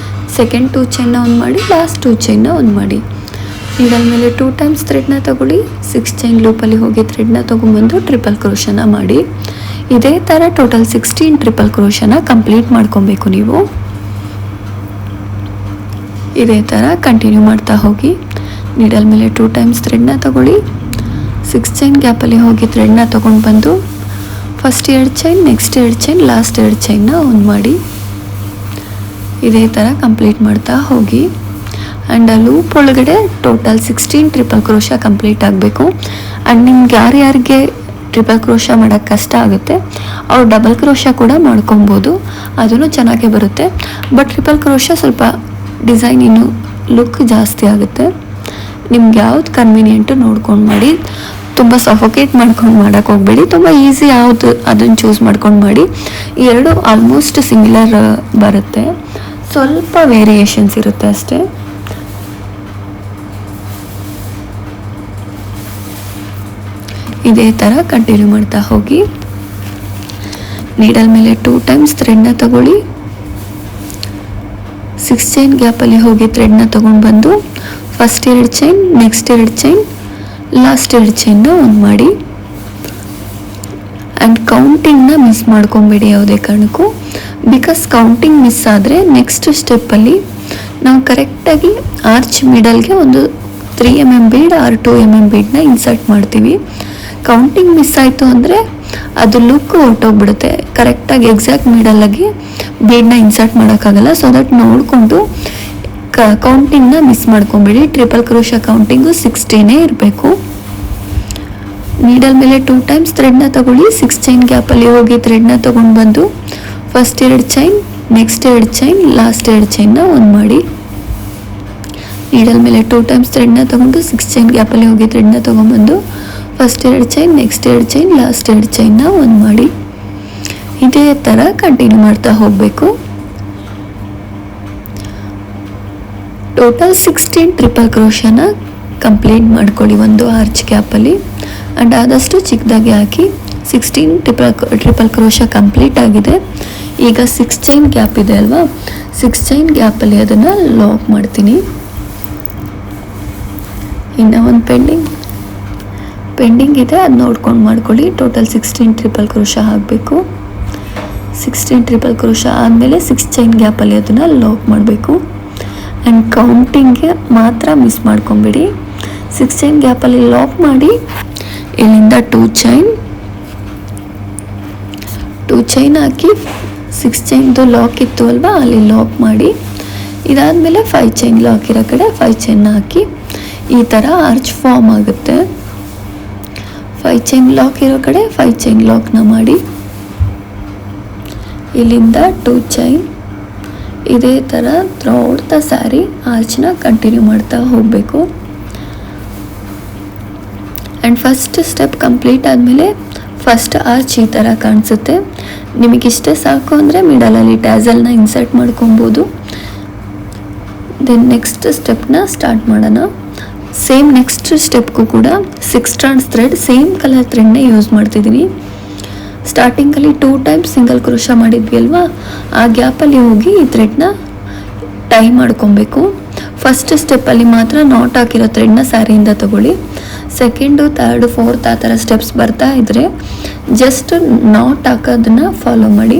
Speaker 1: ಸೆಕೆಂಡ್ 2 ಚೈನ್ನ ಆನ್ ಮಾಡಿ, ಲಾಸ್ಟ್ 2 ಚೈನ್ನ ಆನ್ ಮಾಡಿ. ನೀಡಲ್ ಮೇಲೆ 2 ಟೈಮ್ಸ್ ಥ್ರೆಡ್ನ ತಗೊಳ್ಳಿ, 6 ಚೈನ್ ಲೂಪಲ್ಲಿ ಹೋಗಿ ಥ್ರೆಡ್ನ ತೊಗೊಂಡ್ಬಂದು ಟ್ರಿಪಲ್ ಕ್ರೋಶನ ಮಾಡಿ. ಇದೇ ಥರ ಟೋಟಲ್ 16 ಟ್ರಿಪಲ್ ಕ್ರೋಶನ ಕಂಪ್ಲೀಟ್ ಮಾಡ್ಕೊಬೇಕು ನೀವು. ಇದೇ ಥರ ಕಂಟಿನ್ಯೂ ಮಾಡ್ತಾ ಹೋಗಿ. ನೀಡಲ್ ಮೇಲೆ 2 ಟೈಮ್ಸ್ ಥ್ರೆಡ್ನ ತಗೊಳ್ಳಿ, 6 ಚೈನ್ ಗ್ಯಾಪಲ್ಲಿ ಹೋಗಿ ಥ್ರೆಡ್ನ ತೊಗೊಂಡು ಬಂದು first 2 chain, next 2 chain, last 2 ಚೈನ್ನ ಆನ್ ಮಾಡಿ. ಇದೇ ಥರ ಕಂಪ್ಲೀಟ್ ಮಾಡ್ತಾ ಹೋಗಿ. ಆ್ಯಂಡ್ ಆ ಲೂಪ್ ಒಳಗಡೆ ಟೋಟಲ್ 16 ಟ್ರಿಪಲ್ ಕ್ರೋಶ ಕಂಪ್ಲೀಟ್ ಆಗಬೇಕು. ಆ್ಯಂಡ್ ನಿಮ್ಗೆ ಯಾರ್ಯಾರಿಗೆ ಟ್ರಿಪಲ್ ಕ್ರೋಶ ಮಾಡೋಕ್ಕೆ ಕಷ್ಟ ಆಗುತ್ತೆ ಅವ್ರು ಡಬಲ್ ಕ್ರೋಶ ಕೂಡ ಮಾಡ್ಕೊಬೋದು, ಅದೂ ಚೆನ್ನಾಗೇ ಬರುತ್ತೆ. ಬಟ್ ಟ್ರಿಪಲ್ ಕ್ರೋಶ ಸ್ವಲ್ಪ ಡಿಸೈನ್ ಇನ್ನು ಲುಕ್ ಜಾಸ್ತಿ ಆಗುತ್ತೆ. ನಿಮ್ಗೆ ಯಾವ್ದು ಕನ್ವೀನಿಯೆಂಟು ನೋಡ್ಕೊಂಡು ಮಾಡಿ. ತುಂಬ ಸಫೋಕೇಟ್ ಮಾಡ್ಕೊಂಡು ಮಾಡೋಕ್ಕೆ ಹೋಗಬೇಡಿ, ತುಂಬ ಈಸಿ ಯಾವುದು ಅದನ್ನು ಚೂಸ್ ಮಾಡ್ಕೊಂಡು ಮಾಡಿ. ಈ ಎರಡು ಆಲ್ಮೋಸ್ಟ್ ಸಿಮಿಲರ್ ಬರುತ್ತೆ, ಸ್ವಲ್ಪ ವೇರಿಯೇಷನ್ಸ್ ಇರುತ್ತೆ ಅಷ್ಟೇ. ಇದೇ ಥರ ಕಂಟಿನ್ಯೂ ಮಾಡ್ತಾ ಹೋಗಿ. ನೀಡಲ್ ಮೇಲೆ 2 ಟೈಮ್ಸ್ ಥ್ರೆಡ್ನ ತಗೊಳ್ಳಿ, 6 ಚೈನ್ ಗ್ಯಾಪಲ್ಲಿ ಹೋಗಿ ಥ್ರೆಡ್ನ ತೊಗೊಂಡು ಬಂದು first 2 chain, next 2 chain, last 2 ಚೈನ್ನ ಆನ್ ಮಾಡಿ. ಆ್ಯಂಡ್ ಕೌಂಟಿಂಗ್ನ ಮಿಸ್ ಮಾಡ್ಕೊಬೇಡಿ ಯಾವುದೇ ಕಾರಣಕ್ಕೂ. ಬಿಕಾಸ್ ಕೌಂಟಿಂಗ್ ಮಿಸ್ ಆದರೆ ನೆಕ್ಸ್ಟ್ ಸ್ಟೆಪ್ಪಲ್ಲಿ ನಾವು ಕರೆಕ್ಟಾಗಿ ಆರ್ಚ್ ಮಿಡಲ್ಗೆ ಒಂದು 3 mm ಬೀಡ್ ಆರ್ 2 mm ಬೀಡನ್ನ ಇನ್ಸರ್ಟ್ ಮಾಡ್ತೀವಿ. ಕೌಂಟಿಂಗ್ ಮಿಸ್ ಆಯಿತು ಅಂದರೆ ಅದು ಲುಕ್ ಹೊರಟೋಗ್ಬಿಡುತ್ತೆ. ಕರೆಕ್ಟಾಗಿ ಎಕ್ಸಾಕ್ಟ್ ಮಿಡಲಾಗಿ ಬೀಡನ್ನ ಇನ್ಸರ್ಟ್ ಮಾಡೋಕ್ಕಾಗಲ್ಲ. ಸೊ ದಟ್ ನೋಡಿಕೊಂಡು ಕೌಂಟಿಂಗ್ನ ಮಿಸ್ ಮಾಡ್ಕೊಬೇಡಿ. ಟ್ರಿಪಲ್ ಕ್ರೋಶ ಕೌಂಟಿಂಗು 16 ಇರಬೇಕು. ನೀಡಲ್ ಮೇಲೆ 2 ಟೈಮ್ಸ್ ಥ್ರೆಡ್ನ ತಗೊಳ್ಳಿ, 6 ಚೈನ್ ಗ್ಯಾಪಲ್ಲಿ ಹೋಗಿ ಥ್ರೆಡ್ನ ತೊಗೊಂಡು ಬಂದು first 2 chain, next 2 chain, last 2 ಚೈನ್ನ ಆನ್ ಮಾಡಿ. ನೀಡಲ್ ಮೇಲೆ 2 ಟೈಮ್ಸ್ ಥ್ರೆಡ್ನ ತೊಗೊಂಡು 6 ಚೈನ್ ಗ್ಯಾಪಲ್ಲಿ ಹೋಗಿ ಥ್ರೆಡ್ನ ತೊಗೊಂಡ್ಬಂದು first 2 chain, next 2 chain, last 2 ಚೈನ್ನ ಆನ್ ಮಾಡಿ. ಇದೇ ಥರ ಕಂಟಿನ್ಯೂ ಮಾಡ್ತಾ ಹೋಗಬೇಕು. ಟೋಟಲ್ 16 ಟ್ರಿಪಲ್ ಕ್ರೋಶನ ಕಂಪ್ಲೀಟ್ ಮಾಡ್ಕೊಳ್ಳಿ ಒಂದು ಆರ್ಚ್ ಗ್ಯಾಪಲ್ಲಿ. ಆ್ಯಂಡ್ ಆದಷ್ಟು ಚಿಕ್ಕದಾಗಿ ಹಾಕಿ. 16 ಟ್ರಿಪಲ್ ಕ್ರೋಶ ಕಂಪ್ಲೀಟ್ ಆಗಿದೆ. ಈಗ 6 ಚೈನ್ ಗ್ಯಾಪ್ ಇದೆ ಅಲ್ವಾ, 6 ಚೈನ್ ಗ್ಯಾಪಲ್ಲಿ ಅದನ್ನು ಲಾಕ್ ಮಾಡ್ತೀನಿ. ಇನ್ನು ಒಂದು ಪೆಂಡಿಂಗ್ ಇದೆ, ಅದು ನೋಡ್ಕೊಂಡು ಮಾಡ್ಕೊಳ್ಳಿ. ಟೋಟಲ್ 16 ಟ್ರಿಪಲ್ ಕ್ರೋಶ ಆಗಬೇಕು. 16 ಟ್ರಿಪಲ್ ಕ್ರೋಶ ಆದಮೇಲೆ 6 ಚೈನ್ ಗ್ಯಾಪಲ್ಲಿ ಅದನ್ನು ಲಾಕ್ ಮಾಡಬೇಕು. ಆ್ಯಂಡ್ ಕೌಂಟಿಂಗ್ಗೆ ಮಾತ್ರ ಮಿಸ್ ಮಾಡ್ಕೊಬೇಡಿ. 6 ಚೈನ್ ಗ್ಯಾಪಲ್ಲಿ ಲಾಕ್ ಮಾಡಿ ಇಲ್ಲಿಂದ 2 ಚೈನ್ ಹಾಕಿ 6 ಚೈನ್ದು ಲಾಕ್ ಇತ್ತು ಅಲ್ವಾ ಅಲ್ಲಿ ಲಾಕ್ ಮಾಡಿ. ಇದಾದಮೇಲೆ 5 ಚೈನ್ ಲಾಕ್ ಇರೋ ಕಡೆ 5 ಚೈನ್ನ ಹಾಕಿ ಈ ಥರ ಆರ್ಚ್ ಫಾರ್ಮ್ ಆಗುತ್ತೆ. 5 ಚೈನ್ ಲಾಕ್ ಇರೋ ಕಡೆ 5 ಚೈನ್ ಲಾಕ್ನ ಮಾಡಿ. ಇಲ್ಲಿಂದ 2 ಚೈನ್. ಇದೇ ಥರ ಥ್ರೂಔಟ್ ದ ಸ್ಯಾರಿ ಆರ್ಚ್ನ ಕಂಟಿನ್ಯೂ ಮಾಡ್ತಾ ಹೋಗಬೇಕು. ಆ್ಯಂಡ್ ಫಸ್ಟ್ ಸ್ಟೆಪ್ ಕಂಪ್ಲೀಟ್ ಆದಮೇಲೆ ಫಸ್ಟ್ ಆರ್ಚ್ ಈ ಥರ ಕಾಣಿಸುತ್ತೆ. ನಿಮಗಿಷ್ಟೇ ಸಾಕು ಅಂದರೆ ಮಿಡಲಲ್ಲಿ ಟ್ಯಾಸಲ್ನ ಇನ್ಸರ್ಟ್ ಮಾಡ್ಕೊಬೋದು. ದೆನ್ ನೆಕ್ಸ್ಟ್ ಸ್ಟೆಪ್ನ ಸ್ಟಾರ್ಟ್ ಮಾಡೋಣ. ಸೇಮ್ ನೆಕ್ಸ್ಟ್ ಸ್ಟೆಪ್ಗೂ ಕೂಡ 6 ಸ್ಟ್ರಾಂಡ್ಸ್ ಥ್ರೆಡ್, ಸೇಮ್ ಕಲರ್ ಥ್ರೆಡ್ನೇ ಯೂಸ್ ಮಾಡ್ತಿದ್ದೀನಿ. ಸ್ಟಾರ್ಟಿಂಗಲ್ಲಿ 2 ಟೈಮ್ಸ್ ಸಿಂಗಲ್ ಕ್ರೋಶ ಮಾಡಿದ್ವಿ ಅಲ್ವಾ, ಆ ಗ್ಯಾಪಲ್ಲಿ ಹೋಗಿ ಈ ಥ್ರೆಡ್ನ ಟೈ ಮಾಡ್ಕೊಬೇಕು. ಫಸ್ಟ್ ಸ್ಟೆಪ್ಪಲ್ಲಿ ಮಾತ್ರ ನಾಟ್ ಹಾಕಿರೋ ಥ್ರೆಡ್ನ ಸ್ಯಾರಿಯಿಂದ ತಗೊಳ್ಳಿ. ಸೆಕೆಂಡು, ಥರ್ಡು, ಫೋರ್ತ್ ಆ ಥರ ಸ್ಟೆಪ್ಸ್ ಬರ್ತಾ ಇದ್ದರೆ ಜಸ್ಟ್ ನಾಟ್ ಹಾಕೋದನ್ನು ಫಾಲೋ ಮಾಡಿ.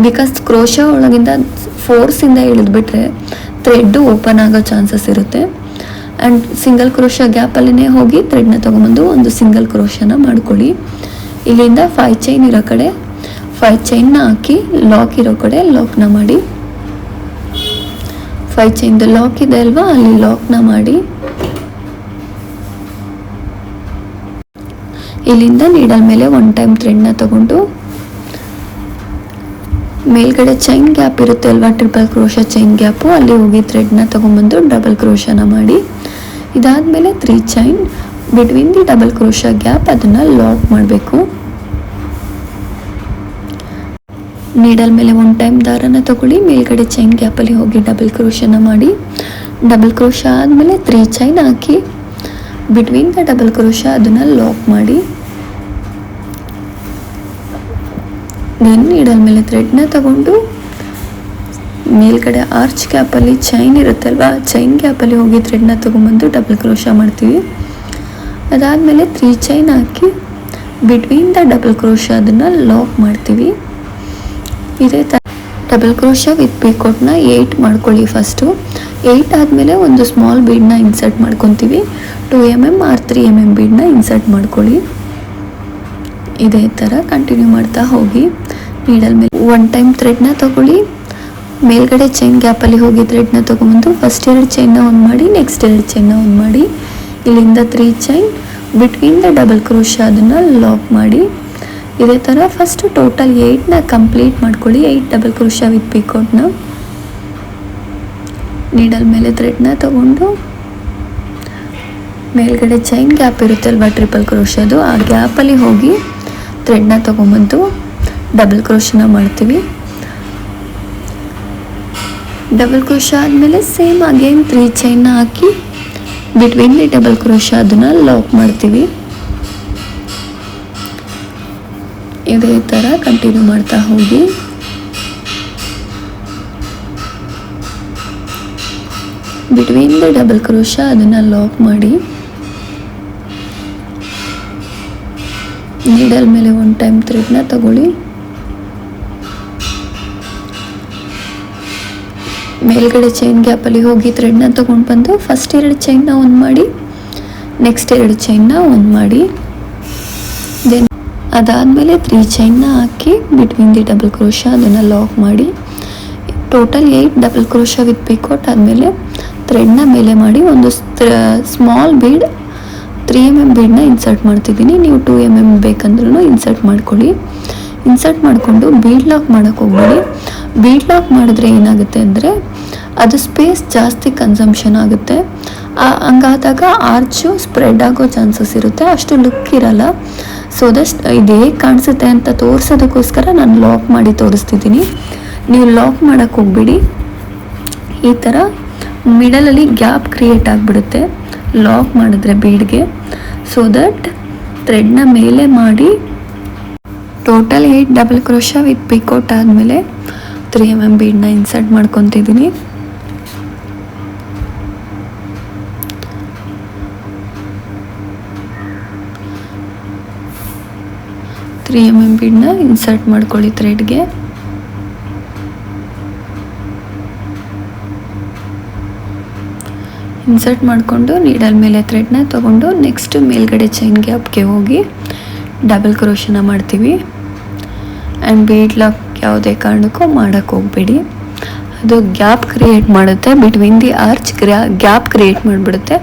Speaker 1: ಬಿಕಾಸ್ ಕ್ರೋಶ ಒಳಗಿಂದ ಫೋರ್ಸಿಂದ ಇಳಿದ್ಬಿಟ್ರೆ ಥ್ರೆಡ್ಡು ಓಪನ್ ಆಗೋ ಚಾನ್ಸಸ್ ಇರುತ್ತೆ. ಆ್ಯಂಡ್ ಸಿಂಗಲ್ ಕ್ರೋಶ ಗ್ಯಾಪಲ್ಲಿನೇ ಹೋಗಿ ಥ್ರೆಡ್ನ ತೊಗೊಂಬಂದು ಒಂದು ಸಿಂಗಲ್ ಕ್ರೋಶನ ಮಾಡ್ಕೊಳ್ಳಿ. ಇಲ್ಲಿಂದ 5 ಚೈನ್ ಇರೋ ಕಡೆ 5 ಚೈನ್ನ ಹಾಕಿ ಲಾಕ್ ಇರೋ ಕಡೆ ಲಾಕ್ನ ಮಾಡಿ. 5 ಚೈನ್ದು ಲಾಕ್ ಇದೆ ಅಲ್ವಾ ಅಲ್ಲಿ ಲಾಕ್ನ ಮಾಡಿ. ಇಲ್ಲಿಂದ ನೀಡಲ್ ಮೇಲೆ 1 ಟೈಮ್ ಥ್ರೆಡ್ನ ತಗೊಂಡು ಮೇಲ್ಗಡೆ ಚೈನ್ ಗ್ಯಾಪ್ ಇರುತ್ತೆ ಅಲ್ವಾ, ಟ್ರಿಪಲ್ ಕ್ರೋಶ ಚೈನ್ ಗ್ಯಾಪು, ಅಲ್ಲಿ ಹೋಗಿ ಥ್ರೆಡ್ನ ತೊಗೊಂಬಂದು ಡಬಲ್ ಕ್ರೋಶನ ಮಾಡಿ. ಇದಾದಮೇಲೆ 3 chain between the double crochet gap ಅದನ್ನು ಲಾಕ್ ಮಾಡಬೇಕು. ನೀಡಲ್ ಮೇಲೆ 1 ಟೈಮ್ ದಾರನ ತಗೊಳ್ಳಿ, ಮೇಲ್ಗಡೆ ಚೈನ್ ಗ್ಯಾಪಲ್ಲಿ ಹೋಗಿ ಡಬಲ್ ಕ್ರೋಶನ ಮಾಡಿ. ಡಬಲ್ ಕ್ರೋಶ ಆದಮೇಲೆ 3 ಚೈನ್ ಹಾಕಿ ಬಿಟ್ವೀನ್ ದ ಡಬಲ್ ಕ್ರೋಶ ಅದನ್ನು ಲಾಕ್ ಮಾಡಿ. ದೆನ್ ನೀಡಲ್ ಮೇಲೆ ಥ್ರೆಡ್ನ ತಗೊಂಡು ಮೇಲ್ಗಡೆ ಆರ್ಚ್ ಗ್ಯಾಪಲ್ಲಿ ಚೈನ್ ಇರುತ್ತಲ್ವ, ಚೈನ್ ಗ್ಯಾಪಲ್ಲಿ ಹೋಗಿ ಥ್ರೆಡ್ನ ತೊಗೊಂಬಂದು ಡಬಲ್ ಕ್ರೋಶ ಮಾಡ್ತೀವಿ. ಅದಾದಮೇಲೆ 3 ಚೈನ್ ಹಾಕಿ ಬಿಟ್ವೀನ್ ದ ಡಬಲ್ ಕ್ರೋಶ ಅದನ್ನು ಲಾಕ್ ಮಾಡ್ತೀವಿ. ಇದೇ ಥರ ಡಬಲ್ ಕ್ರೋಶ ವಿತ್ ಪಿಕೋಟ್ನ 8 ಮಾಡ್ಕೊಳ್ಳಿ. ಫಸ್ಟು 8 ಆದಮೇಲೆ ಒಂದು ಸ್ಮಾಲ್ ಬೀಡನ್ನ ಇನ್ಸರ್ಟ್ ಮಾಡ್ಕೊತೀವಿ. 2 mm ಆರ್ 3 mm ಬೀಡನ್ನ ಇನ್ಸರ್ಟ್ ಮಾಡ್ಕೊಳ್ಳಿ. ಇದೇ ಥರ ಕಂಟಿನ್ಯೂ ಮಾಡ್ತಾ ಹೋಗಿ. ನೀಡಲ್ ಮೇಲೆ 1 ಟೈಮ್ ಥ್ರೆಡ್ನ ತಗೊಳ್ಳಿ, ಮೇಲ್ಗಡೆ ಚೈನ್ ಗ್ಯಾಪಲ್ಲಿ ಹೋಗಿ ಥ್ರೆಡ್ನ ತೊಗೊಂಬಂದು ಫಸ್ಟ್ 2 ಚೈನ್ನ ಆನ್ ಮಾಡಿ, ನೆಕ್ಸ್ಟ್ 2 ಚೈನ್ನ ಆನ್ ಮಾಡಿ, ಇಲ್ಲಿಂದ 3 chain between the double crochet ಅದನ್ನು ಲಾಕ್ ಮಾಡಿ. ಇದೇ ಥರ ಫಸ್ಟು ಟೋಟಲ್ 8ನ ಕಂಪ್ಲೀಟ್ ಮಾಡ್ಕೊಳ್ಳಿ. 8 ಡಬಲ್ ಕ್ರೋಶ ವಿತ್ ಪಿಕೋಟ್ನ. ನೀಡಲ್ ಮೇಲೆ ಥ್ರೆಡ್ನ ತಗೊಂಡು ಮೇಲ್ಗಡೆ ಚೈನ್ ಗ್ಯಾಪ್ ಇರುತ್ತಲ್ವ ಟ್ರಿಪಲ್ ಕ್ರೋಶದು, ಆ ಗ್ಯಾಪಲ್ಲಿ ಹೋಗಿ ಥ್ರೆಡ್ನ ತೊಗೊಂಬಂದು ಡಬಲ್ ಕ್ರೋಶನ ಮಾಡ್ತೀವಿ. ಡಬಲ್ ಕ್ರೋಶ ಆದಮೇಲೆ ಸೇಮ್ ಅಗೇನ್ 3 ಚೈನ್ನ ಹಾಕಿ ಬಿಟ್ವೀನ್ ದಿ ಡಬಲ್ ಕ್ರೋಶ ಅದನ್ನು ಲಾಕ್ ಮಾಡ್ತೀವಿ. ಇದೇ ಥರ ಕಂಟಿನ್ಯೂ ಮಾಡ್ತಾ ಹೋಗಿ. ಬಿಟ್ವೀನ್ ದ ಡಬಲ್ ಕ್ರೋಶ ಅದನ್ನು ಲಾಕ್ ಮಾಡಿ, ನೀಡಲ್ ಮೇಲೆ 1 ಟೈಮ್ ಥ್ರೆಡ್ನ ತಗೊಳ್ಳಿ, ಮೇಲ್ಗಡೆ ಚೈನ್ ಗ್ಯಾಪಲ್ಲಿ ಹೋಗಿ ಥ್ರೆಡ್ನ ತೊಗೊಂಡು ಬಂದು ಫಸ್ಟ್ 2 ಚೈನ್ನ ಆನ್ ಮಾಡಿ, ನೆಕ್ಸ್ಟ್ 2 ಚೈನ್ನ ಆನ್ ಮಾಡಿ. ದೆನ್ ಅದಾದಮೇಲೆ 3 ಚೈನ್ನ ಹಾಕಿ ಬಿಟ್ವೀನ್ ದಿ ಡಬಲ್ ಕ್ರೋಶ ಅದನ್ನು ಲಾಕ್ ಮಾಡಿ. Total 8 double crochet with picot ಆದಮೇಲೆ ಥ್ರೆಡ್ನ ಮೇಲೆ ಮಾಡಿ ಒಂದು ಸ್ಮಾಲ್ ಬೀಡ್ 3 mm ಬೀಡನ್ನ ಇನ್ಸರ್ಟ್ ಮಾಡ್ತಿದ್ದೀನಿ. ನೀವು 2 mm ಬೇಕಂದ್ರೂ ಇನ್ಸರ್ಟ್ ಮಾಡ್ಕೊಳ್ಳಿ. ಇನ್ಸರ್ಟ್ ಮಾಡಿಕೊಂಡು ಬೀಡ್ ಲಾಕ್ ಮಾಡೋಕ್ಕೆ ಹೋಗ್ಬೇಡಿ. ಬೀಡ್ ಲಾಕ್ ಮಾಡಿದ್ರೆ ಏನಾಗುತ್ತೆ ಅಂದರೆ ಅದು ಸ್ಪೇಸ್ ಜಾಸ್ತಿ ಕನ್ಸಂಪ್ಷನ್ ಆಗುತ್ತೆ. ಹಂಗಾದಾಗ ಆರ್ಚು ಸ್ಪ್ರೆಡ್ ಆಗೋ ಚಾನ್ಸಸ್ ಇರುತ್ತೆ, ಅಷ್ಟು ಲುಕ್ ಇರಲ್ಲ. ಸೊ ದಸ್ಟ್ ಇದು ಹೇಗೆ ಕಾಣಿಸುತ್ತೆ ಅಂತ ತೋರಿಸೋದಕ್ಕೋಸ್ಕರ ನಾನು ಲಾಕ್ ಮಾಡಿ ತೋರಿಸ್ತಿದ್ದೀನಿ. ನೀವು ಲಾಕ್ ಮಾಡೋಕ್ಕೆ ಹೋಗ್ಬಿಡಿ. ಈ ಥರ ಮಿಡಲಲ್ಲಿ ಗ್ಯಾಪ್ ಕ್ರಿಯೇಟ್ ಆಗಿಬಿಡುತ್ತೆ ಲಾಕ್ ಮಾಡಿದ್ರೆ ಬೀಡ್ಗೆ. ಸೊ ದಟ್ ಥ್ರೆಡ್ನ ಮೇಲೆ ಮಾಡಿ total 8 double crochet with picot ಆದಮೇಲೆ 3 mm ಬೀಡನ್ನ ಇನ್ಸರ್ಟ್ ಮಾಡ್ಕೊತಿದ್ದೀನಿ. ಬೀಡನ್ನ ಇನ್ಸರ್ಟ್ ಮಾಡ್ಕೊಳ್ಳಿ ಥ್ರೆಡ್ಗೆ. ಇನ್ಸರ್ಟ್ ಮಾಡಿಕೊಂಡು ನೀಡಲ್ ಮೇಲೆ ಥ್ರೆಡ್ನ ತೊಗೊಂಡು ನೆಕ್ಸ್ಟ್ ಮೇಲ್ಗಡೆ ಚೈನ್ ಗ್ಯಾಪ್ಗೆ ಹೋಗಿ ಡಬಲ್ ಕ್ರೋಶನ ಮಾಡ್ತೀವಿ. ಆ್ಯಂಡ್ ಬೀಡ್ ಲಾಕ್ ಯಾವುದೇ ಕಾರಣಕ್ಕೂ ಮಾಡೋಕ್ಕೆ ಹೋಗಬೇಡಿ, ಅದು ಗ್ಯಾಪ್ ಕ್ರಿಯೇಟ್ ಮಾಡುತ್ತೆ. Between the arch gap create ಮಾಡಿಬಿಡುತ್ತೆ.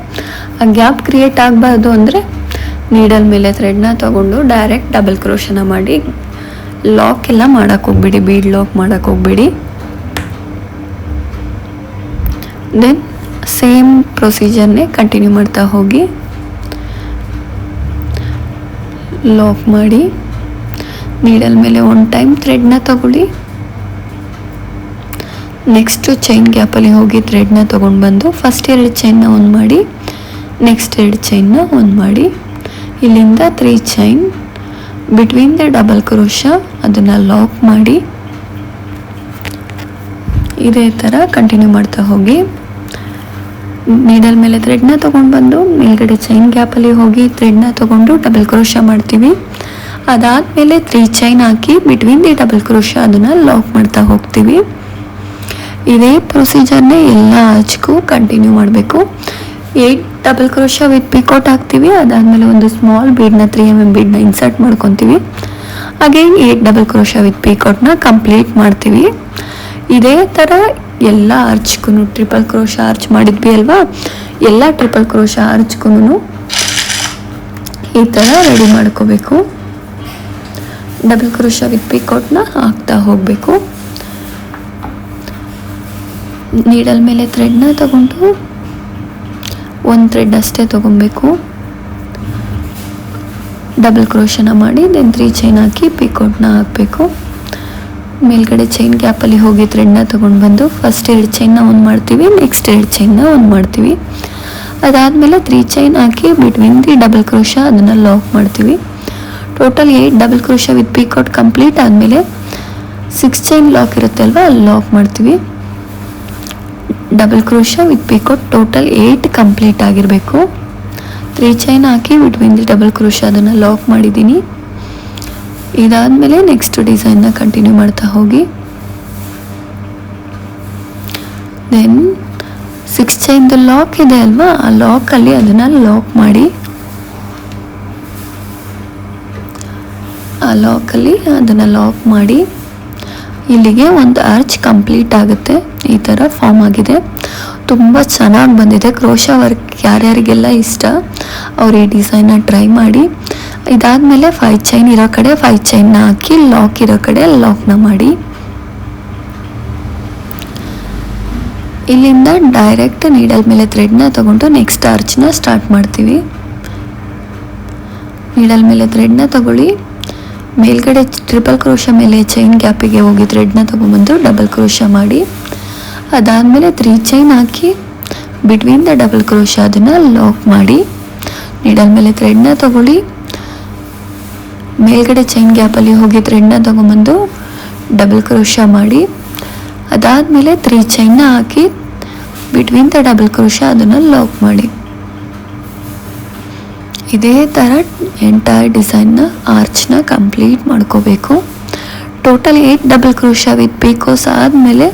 Speaker 1: ಆ ಗ್ಯಾಪ್ ಕ್ರಿಯೇಟ್ ಆಗಬಾರ್ದು ಅಂದರೆ ನೀಡಲ್ ಮೇಲೆ ಥ್ರೆಡ್ನ ತೊಗೊಂಡು ಡೈರೆಕ್ಟ್ ಡಬಲ್ ಕ್ರೋಶನ ಮಾಡಿ. ಲಾಕ್ ಎಲ್ಲ ಮಾಡೋಕ್ಕೆ ಹೋಗ್ಬೇಡಿ, ಬೀಡ್ ಲಾಕ್ ಮಾಡೋಕ್ಕೆ ಹೋಗಬೇಡಿ. ದೆನ್ ಸೇಮ್ ಪ್ರೊಸೀಜರ್ನೇ ಕಂಟಿನ್ಯೂ ಮಾಡ್ತಾ ಹೋಗಿ. ಲಾಕ್ ಮಾಡಿ ನೀಡಲ್ ಮೇಲೆ 1 ಟೈಮ್ ಥ್ರೆಡ್ನ ತಗೊಳ್ಳಿ, ನೆಕ್ಸ್ಟು ಚೈನ್ ಗ್ಯಾಪಲ್ಲಿ ಹೋಗಿ ಥ್ರೆಡ್ನ ತೊಗೊಂಡು ಬಂದು ಫಸ್ಟ್ 2 ಚೈನ್ನ ಆನ್ ಮಾಡಿ, ನೆಕ್ಸ್ಟ್ 2 ಚೈನ್ನ ಆನ್ ಮಾಡಿ, ಇಲ್ಲಿಂದ 3 chain between the double crochet ಅದನ್ನು ಲಾಕ್ ಮಾಡಿ. ಇದೇ ಥರ ಕಂಟಿನ್ಯೂ ಮಾಡ್ತಾ ಹೋಗಿ. ನೀಡಲ್ ಮೇಲೆ ಥ್ರೆಡ್ನ ತೊಗೊಂಡು ಬಂದು ಮೇಲ್ಗಡೆ ಚೈನ್ ಗ್ಯಾಪಲ್ಲಿ ಹೋಗಿ ಥ್ರೆಡ್ನ ತೊಗೊಂಡು ಡಬಲ್ ಕ್ರೋಶ ಮಾಡ್ತೀವಿ. ಅದಾದಮೇಲೆ 3 ಚೈನ್ ಹಾಕಿ ಬಿಟ್ವೀನ್ ದಿ ಡಬಲ್ ಕ್ರೋಶ ಅದನ್ನು ಲಾಕ್ ಮಾಡ್ತಾ ಹೋಗ್ತೀವಿ. ಇದೇ ಪ್ರೊಸೀಜರ್ನೇ ಎಲ್ಲ ಆರ್ಚ್ಗೂ ಕಂಟಿನ್ಯೂ ಮಾಡಬೇಕು. 8 ಡಬಲ್ ಕ್ರೋಶ ವಿತ್ ಪಿಕೋಟ್ ಹಾಕ್ತೀವಿ. ಅದಾದಮೇಲೆ ಒಂದು ಸ್ಮಾಲ್ ಬೀಡನ್ನ 3 mm ಬೀಡನ್ನ ಇನ್ಸರ್ಟ್ ಮಾಡ್ಕೊತೀವಿ. ಅಗೇನ್ 8 ಡಬಲ್ ಕ್ರೋಶ ವಿತ್ ಪಿಕೋಟ್ನ ಕಂಪ್ಲೀಟ್ ಮಾಡ್ತೀವಿ. ಇದೇ ಥರ ಎಲ್ಲ ಆರ್ಚ್ಗೂ ಟ್ರಿಪಲ್ ಕ್ರೋಶ ಆರ್ಚ್ ಮಾಡಿದ್ವಿ ಅಲ್ವಾ, ಎಲ್ಲ ಟ್ರಿಪಲ್ ಕ್ರೋಶ ಆರ್ಚ್ಗೂ ಈ ಥರ ರೆಡಿ ಮಾಡ್ಕೋಬೇಕು. ಡಬಲ್ ಕ್ರೋಶ ವಿತ್ ಪಿಕೋಟ್ನ ಹಾಕ್ತಾ ಹೋಗಬೇಕು. ನೀಡಲ್ ಮೇಲೆ ಥ್ರೆಡ್ನ ತಗೊಂಡು 1 ಥ್ರೆಡ್ ಅಷ್ಟೇ ತೊಗೊಬೇಕು. ಡಬಲ್ ಕ್ರೋಶನ ಮಾಡಿ ದೆನ್ 3 ಚೈನ್ ಹಾಕಿ ಪಿಕೋಟ್ನ ಹಾಕಬೇಕು. ಮೇಲ್ಗಡೆ ಚೈನ್ ಗ್ಯಾಪಲ್ಲಿ ಹೋಗಿ ಥ್ರೆಡ್ನ ತೊಗೊಂಡು ಬಂದು ಫಸ್ಟ್ 2 ಚೈನ್ನ ಆನ್ ಮಾಡ್ತೀವಿ, ನೆಕ್ಸ್ಟ್ 2 ಚೈನ್ನ ಆನ್ ಮಾಡ್ತೀವಿ. ಅದಾದಮೇಲೆ 3 ಚೈನ್ ಹಾಕಿ ಬಿಟ್ವೀನ್ ದಿ ಡಬಲ್ ಕ್ರೋಶ ಅದನ್ನು ಲಾಕ್ ಮಾಡ್ತೀವಿ. Total 8 double crochet with picot complete ಆದಮೇಲೆ 6 ಚೈನ್ ಲಾಕ್ ಇರುತ್ತೆ ಅಲ್ವಾ, ಅಲ್ಲಿ ಲಾಕ್ ಮಾಡ್ತೀವಿ. Double crochet with picot total 8 complete ಆಗಿರಬೇಕು. 3 ಚೈನ್ ಹಾಕಿ ಬಿಟ್ವೀನ್ ದಿ ಡಬಲ್ ಕ್ರೋಶಾ ಅದನ್ನು ಲಾಕ್ ಮಾಡಿದ್ದೀನಿ. ಇದಾದಮೇಲೆ ನೆಕ್ಸ್ಟ್ ಡಿಸೈನ್ನ ಕಂಟಿನ್ಯೂ ಮಾಡ್ತಾ ಹೋಗಿ. ದೆನ್ 6 ಚೈನ್ದು ಲಾಕ್ ಇದೆ ಅಲ್ವಾ, ಆ ಲಾಕಲ್ಲಿ ಅದನ್ನು ಲಾಕ್ ಮಾಡಿ, ಆ ಲಾಕಲ್ಲಿ ಅದನ್ನು ಲಾಕ್ ಮಾಡಿ ಇಲ್ಲಿಗೆ ಒಂದು ಆರ್ಚ್ ಕಂಪ್ಲೀಟ್ ಆಗುತ್ತೆ. ಈ ಥರ ಫಾರ್ಮ್ ಆಗಿದೆ. ತುಂಬ ಚೆನ್ನಾಗಿ ಬಂದಿದೆ. ಕ್ರೋಶಾ ವರ್ಕ್ ಯಾರ್ಯಾರಿಗೆಲ್ಲ ಇಷ್ಟ ಅವ್ರು ಈ ಡಿಸೈನ್ನ ಟ್ರೈ ಮಾಡಿ. ಇದಾದಮೇಲೆ 5 ಚೈನ್ ಇರೋ ಕಡೆ 5 ಚೈನ್ನ ಹಾಕಿ ಲಾಕ್ ಇರೋ ಕಡೆ ಲಾಕ್ನ ಮಾಡಿ. ಇಲ್ಲಿಂದ ಡೈರೆಕ್ಟ್ ನೀಡಲ್ ಮೇಲೆ ಥ್ರೆಡ್ನ ತಗೊಂಡು ನೆಕ್ಸ್ಟ್ ಆರ್ಚ್ನ ಸ್ಟಾರ್ಟ್ ಮಾಡ್ತೀವಿ. ನೀಡಲ್ ಮೇಲೆ ಥ್ರೆಡ್ನ ತಗೊಳ್ಳಿ, ಮೇಲ್ಗಡೆ ಟ್ರಿಪಲ್ ಕ್ರೋಶಾ ಮೇಲೆ ಚೈನ್ ಗ್ಯಾಪಿಗೆ ಹೋಗಿ ಥ್ರೆಡ್ನ ತಗೊಂಡ್ಬಂದು ಡಬಲ್ ಕ್ರೋಶಾ ಮಾಡಿ. ಅದಾದಮೇಲೆ 3 ಚೈನ್ ಹಾಕಿ ಬಿಟ್ವೀನ್ ದ ಡಬಲ್ ಕ್ರೋಶಾ ಅದನ್ನು ಲಾಕ್ ಮಾಡಿ. ನೀಡಲ್ ಮೇಲೆ ಥ್ರೆಡ್ನ ತಗೊಳ್ಳಿ, ಮೇಲ್ಗಡೆ ಚೈನ್ ಗ್ಯಾಪಲ್ಲಿ ಹೋಗಿ ಥ್ರೆಡ್ನ ತಗೊಂಡ್ಬಂದು ಡಬಲ್ ಕ್ರೋಶಾ ಮಾಡಿ. ಅದಾದಮೇಲೆ 3 ಚೈನ್ನ ಹಾಕಿ ಬಿಟ್ವೀನ್ ದ ಡಬಲ್ ಕ್ರೋಶಾ ಅದನ್ನು ಲಾಕ್ ಮಾಡಿ. ಇದೇ ಥರ ಎಂಟೈರ್ ಡಿಸೈನ್ನ ಆರ್ಚ್ನ ಕಂಪ್ಲೀಟ್ ಮಾಡ್ಕೋಬೇಕು. Total 8 double crochet with picots ಆದಮೇಲೆ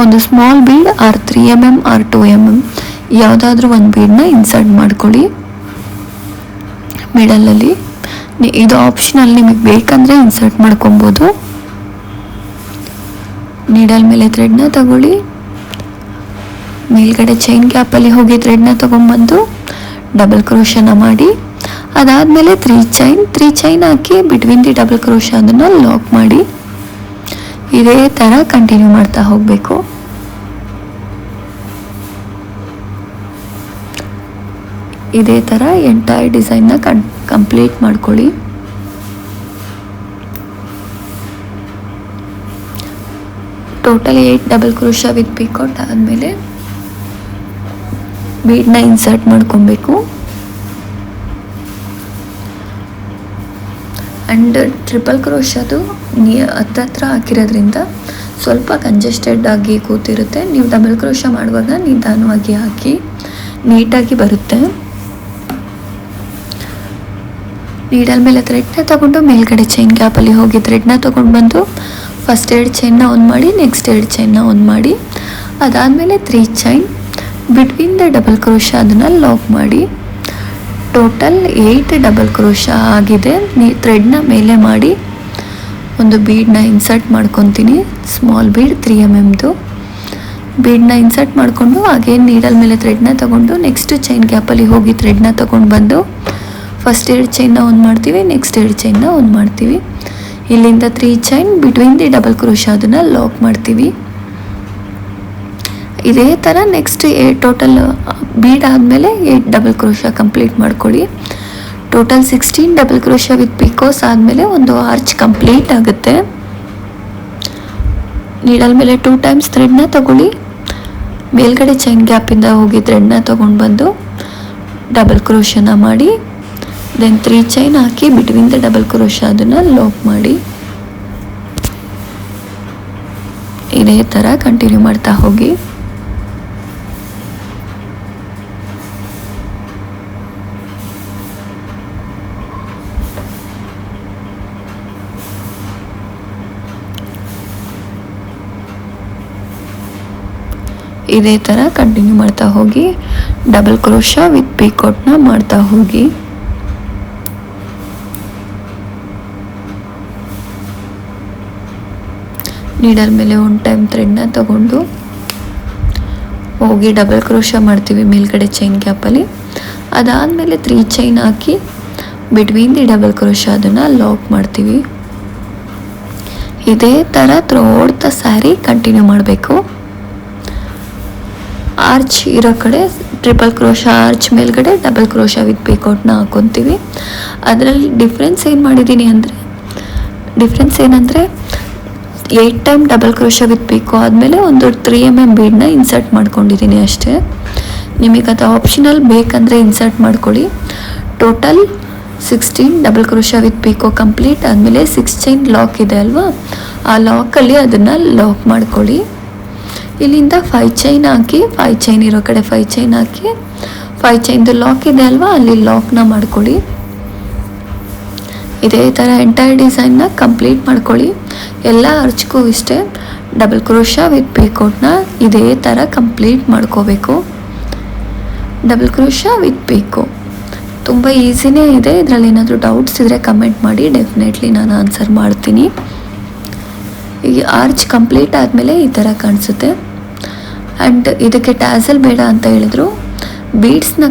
Speaker 1: ಒಂದು small bead or 3 mm or 2 mm ಯಾವುದಾದ್ರೂ ಒಂದು ಬೀಡನ್ನ ಇನ್ಸರ್ಟ್ ಮಾಡ್ಕೊಳ್ಳಿ ಮಿಡಲಲ್ಲಿ. ಇದು ಆಪ್ಷನಲ್, ನಿಮಗೆ ಬೇಕಂದರೆ ಇನ್ಸರ್ಟ್ ಮಾಡ್ಕೊಬೋದು. ನೀಡಲ್ ಮೇಲೆ ಥ್ರೆಡ್ನ ತಗೊಳ್ಳಿ, ಮೇಲ್ಗಡೆ ಚೈನ್ ಗ್ಯಾಪಲ್ಲಿ ಹೋಗಿ ಥ್ರೆಡ್ನ ತೊಗೊಂಡ್ಬಂದು ಡಬಲ್ ಕ್ರೋಶಾನ ಮಾಡಿ. ಅದಾದಮೇಲೆ 3 ಚೈನ್ ಹಾಕಿ ಬಿಟ್ವೀನ್ ದಿ ಡಬಲ್ ಕ್ರೋಶಾ ಅದನ್ನು ಲಾಕ್ ಮಾಡಿ. ಇದೇ ಥರ ಕಂಟಿನ್ಯೂ ಮಾಡ್ತಾ ಹೋಗಬೇಕು. ಇದೇ ಥರ ಎಂಟೈರ್ ಡಿಸೈನ್ನ ಕಂಪ್ಲೀಟ್ ಮಾಡ್ಕೊಳ್ಳಿ. Total 8 double crochet with picot ಆದಮೇಲೆ ಬೀಡ್ನ ಇನ್ಸರ್ಟ್ ಮಾಡ್ಕೊಬೇಕು. ಆ್ಯಂಡ್ ಟ್ರಿಪಲ್ ಕ್ರೋಶಾದು ಹತ್ತತ್ರ ಹಾಕಿರೋದ್ರಿಂದ ಸ್ವಲ್ಪ ಕಂಜೆಸ್ಟೆಡ್ ಆಗಿ ಕೂತಿರುತ್ತೆ. ನೀವು ಡಬಲ್ ಕ್ರೋಶಾ ಮಾಡುವಾಗ ನಿಧಾನವಾಗಿ ಹಾಕಿ, ನೀಟಾಗಿ ಬರುತ್ತೆ. ನೀಡಲ್ ಮೇಲೆ ಥ್ರೆಡ್ನ ತಗೊಂಡು ಮೇಲ್ಗಡೆ ಚೈನ್ ಗ್ಯಾಪಲ್ಲಿ ಹೋಗಿ ಥ್ರೆಡ್ನ ತೊಗೊಂಡು ಬಂದು ಫಸ್ಟ್ 2 ಚೈನ್ನ ಆನ್ ಮಾಡಿ, ನೆಕ್ಸ್ಟ್ 2 ಚೈನ್ನ ಆನ್ ಮಾಡಿ. ಅದಾದಮೇಲೆ 3 chain between the double crochet ಅದನ್ನು ಲಾಕ್ ಮಾಡಿ. ಟೋಟಲ್ 8 ಡಬಲ್ ಕ್ರೋಶಾ ಆಗಿದೆ. ಥ್ರೆಡ್ನ ಮೇಲೆ ಮಾಡಿ ಒಂದು ಬೀಡನ್ನ ಇನ್ಸರ್ಟ್ ಮಾಡ್ಕೊತೀನಿ, ಸ್ಮಾಲ್ ಬೀಡ್ 3 mmದು ಬೀಡನ್ನ ಇನ್ಸರ್ಟ್ ಮಾಡಿಕೊಂಡು ಹಾಗೇ ನೀಡಲ್ ಮೇಲೆ ಥ್ರೆಡ್ನ ತಗೊಂಡು ನೆಕ್ಸ್ಟ್ ಚೈನ್ ಗ್ಯಾಪಲ್ಲಿ ಹೋಗಿ ಥ್ರೆಡ್ನ ತೊಗೊಂಡು ಬಂದು ಫಸ್ಟ್ 2 ಚೈನ್ನ ಆನ್ ಮಾಡ್ತೀವಿ, ನೆಕ್ಸ್ಟ್ 2 ಚೈನ್ನ ಆನ್ ಮಾಡ್ತೀವಿ. ಇಲ್ಲಿಂದ 3 chain between the double crochet ಅದನ್ನು ಲಾಕ್ ಮಾಡ್ತೀವಿ. ಇದೇ ಥರ ನೆಕ್ಸ್ಟ್ ಟೋಟಲ್ ಬೀಡ್ ಆದಮೇಲೆ 8 ಡಬಲ್ ಕ್ರೋಶಾ ಕಂಪ್ಲೀಟ್ ಮಾಡ್ಕೊಳ್ಳಿ. Total 16 double crochet with picots ಆದಮೇಲೆ ಒಂದು ಆರ್ಚ್ ಕಂಪ್ಲೀಟ್ ಆಗುತ್ತೆ. ನೀಡಲ್ ಮೇಲೆ 2 ಟೈಮ್ಸ್ ಥ್ರೆಡ್ನ ತಗೊಳ್ಳಿ, ಮೇಲ್ಗಡೆ ಚೈನ್ ಗ್ಯಾಪಿಂದ ಹೋಗಿ ಥ್ರೆಡ್ನ ತೊಗೊಂಡು ಬಂದು ಡಬಲ್ ಕ್ರೋಶಾನ ಮಾಡಿ. ದೆನ್ 3 ಚೈನ್ ಹಾಕಿ ಬಿಟ್ವೀನ್ ದ ಡಬಲ್ ಕ್ರೋಶಾ ಅದನ್ನು ಲಾಕ್ ಮಾಡಿ. ಇದೇ ಥರ ಕಂಟಿನ್ಯೂ ಮಾಡ್ತಾ ಹೋಗಿ. ಇದೇ ಥರ ಕಂಟಿನ್ಯೂ ಮಾಡ್ತಾ ಹೋಗಿ. ಡಬಲ್ ಕ್ರೋಶಾ ವಿತ್ ಪಿಕೋಟ್ನ ಮಾಡ್ತಾ ಹೋಗಿ. ನೀಡಲ್ ಮೇಲೆ 1 ಟೈಮ್ ಥ್ರೆಡ್ನ ತಗೊಂಡು ಹೋಗಿ ಡಬಲ್ ಕ್ರೋಶಾ ಮಾಡ್ತೀವಿ ಮೇಲ್ಗಡೆ ಚೈನ್ ಗ್ಯಾಪಲ್ಲಿ. ಅದಾದಮೇಲೆ 3 ಚೈನ್ ಹಾಕಿ ಬಿಟ್ವೀನ್ ದಿ ಡಬಲ್ ಕ್ರೋಶಾ ಅದನ್ನು ಲಾಕ್ ಮಾಡ್ತೀವಿ. ಇದೇ ಥರ ಥ್ರೂಔಟ್ ದ ಸ್ಯಾರಿ ಕಂಟಿನ್ಯೂ ಮಾಡಬೇಕು. ಆರ್ಚ್ ಇರೋ ಕಡೆ ಟ್ರಿಪಲ್ ಕ್ರೋಶಾ, ಆರ್ಚ್ ಮೇಲ್ಗಡೆ ಡಬಲ್ ಕ್ರೋಶಾ ವಿತ್ ಪಿಕೋಟ್ನ ಹಾಕೊತೀವಿ. ಅದರಲ್ಲಿ ಡಿಫ್ರೆನ್ಸ್ ಏನಂದರೆ 8 time double crochet with picot ಆದಮೇಲೆ ಒಂದು 3 mm ಬೀಡನ್ನ ಇನ್ಸರ್ಟ್ ಮಾಡ್ಕೊಂಡಿದ್ದೀನಿ ಅಷ್ಟೇ. ನಿಮಗೆ ಅದು ಆಪ್ಷನಲ್ ಬೇಕಂದರೆ ಇನ್ಸರ್ಟ್ ಮಾಡ್ಕೊಳ್ಳಿ. Total 16 double crochet with picot complete ಆದಮೇಲೆ 6 ಚೈನ್ ಲಾಕ್ ಇದೆ ಅಲ್ವಾ, ಆ ಲಾಕಲ್ಲಿ ಅದನ್ನು ಲಾಕ್ ಮಾಡ್ಕೊಳ್ಳಿ. ಇಲ್ಲಿಂದ 5 ಚೈನ್ ಹಾಕಿ, 5 ಚೈನ್ ಇರೋ ಕಡೆ 5 ಚೈನ್ ಹಾಕಿ, 5 ಚೈನ್ದು ಲಾಕ್ ಇದೆ ಅಲ್ವಾ ಅಲ್ಲಿ ಲಾಕ್ನ ಮಾಡ್ಕೊಳ್ಳಿ. ಇದೇ ಥರ ಎಂಟೈರ್ ಡಿಸೈನ್ನ ಕಂಪ್ಲೀಟ್ ಮಾಡ್ಕೊಳ್ಳಿ. ಎಲ್ಲ ಅರ್ಚ್ಗೂ ಇಷ್ಟೇ ಡಬಲ್ ಕ್ರೋಶಾ ವಿತ್ ಪಿಕೋಟ್ನ ಇದೇ ಥರ ಕಂಪ್ಲೀಟ್ ಮಾಡ್ಕೋಬೇಕು. ಡಬಲ್ ಕ್ರೋಶಾ ವಿತ್ ಪಿಕೋ ತುಂಬ ಈಸಿನೇ ಇದೆ. ಇದರಲ್ಲಿ ಏನಾದರೂ ಡೌಟ್ಸ್ ಇದ್ದರೆ ಕಮೆಂಟ್ ಮಾಡಿ, ಡೆಫಿನೆಟ್ಲಿ ನಾನು ಆನ್ಸರ್ ಮಾಡ್ತೀನಿ. ಈ ಆರ್ಚ್ ಕಂಪ್ಲೀಟ್ ಆದಮೇಲೆ ಈ ಥರ ಕಾಣಿಸುತ್ತೆ. ಆ್ಯಂಡ್ ಇದಕ್ಕೆ ಟ್ಯಾಸಲ್ ಬೇಡ ಅಂತ ಹೇಳಿದ್ರು. ಬೀಡ್ಸ್ನ,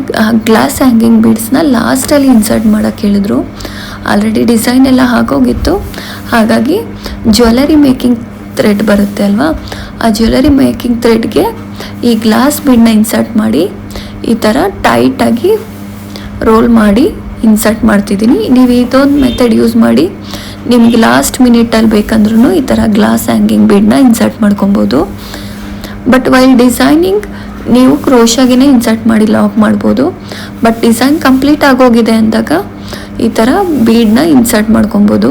Speaker 1: ಗ್ಲಾಸ್ ಹ್ಯಾಂಗಿಂಗ್ ಬೀಡ್ಸ್ನ ಲಾಸ್ಟಲ್ಲಿ ಇನ್ಸರ್ಟ್ ಮಾಡೋಕ್ಕೆ ಹೇಳಿದ್ರು. ಆಲ್ರೆಡಿ ಡಿಸೈನ್ ಎಲ್ಲ ಆಗೋಗಿತ್ತು, ಹಾಗಾಗಿ ಜ್ಯುವೆಲರಿ ಮೇಕಿಂಗ್ ಥ್ರೆಡ್ ಬರುತ್ತೆ ಅಲ್ವಾ, ಆ ಜ್ಯುವೆಲರಿ ಮೇಕಿಂಗ್ ಥ್ರೆಡ್ಗೆ ಈ ಗ್ಲಾಸ್ ಬೀಡನ್ನ ಇನ್ಸರ್ಟ್ ಮಾಡಿ ಈ ಥರ ಟೈಟಾಗಿ ರೋಲ್ ಮಾಡಿ ಇನ್ಸರ್ಟ್ ಮಾಡ್ತಿದ್ದೀನಿ. ನೀವು ಇದೊಂದು ಮೆಥಡ್ ಯೂಸ್ ಮಾಡಿ, ನಿಮಗೆ ಲಾಸ್ಟ್ ಮಿನಿಟಲ್ಲಿ ಬೇಕಂದ್ರೂ ಈ ಥರ ಗ್ಲಾಸ್ ಹ್ಯಾಂಗಿಂಗ್ ಬೀಡನ್ನ ಇನ್ಸರ್ಟ್ ಮಾಡ್ಕೊಬೋದು. ಬಟ್ ವೈಲ್ ಡಿಸೈನಿಂಗ್ ನೀವು ಕ್ರೋಶಾಗಿನೇ ಇನ್ಸರ್ಟ್ ಮಾಡಿ ಲಾಕ್ ಮಾಡ್ಬೋದು. ಬಟ್ ಡಿಸೈನ್ ಕಂಪ್ಲೀಟ್ ಆಗೋಗಿದೆ ಅಂದಾಗ ಈ ಥರ ಬೀಡನ್ನ ಇನ್ಸರ್ಟ್ ಮಾಡ್ಕೊಬೋದು.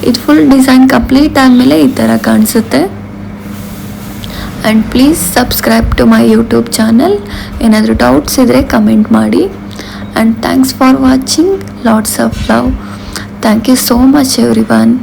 Speaker 1: ಇದು ಫುಲ್ ಡಿಸೈನ್ ಕಂಪ್ಲೀಟ್ ಆದಮೇಲೆ ಈ ಥರ ಕಾಣಿಸುತ್ತೆ. And please subscribe to my YouTube channel. ಏನಾದರೂ ಡೌಟ್ಸ್ ಇದ್ದರೆ ಕಮೆಂಟ್ ಮಾಡಿ. And thanks for watching. Lots of love. Thank you so much everyone.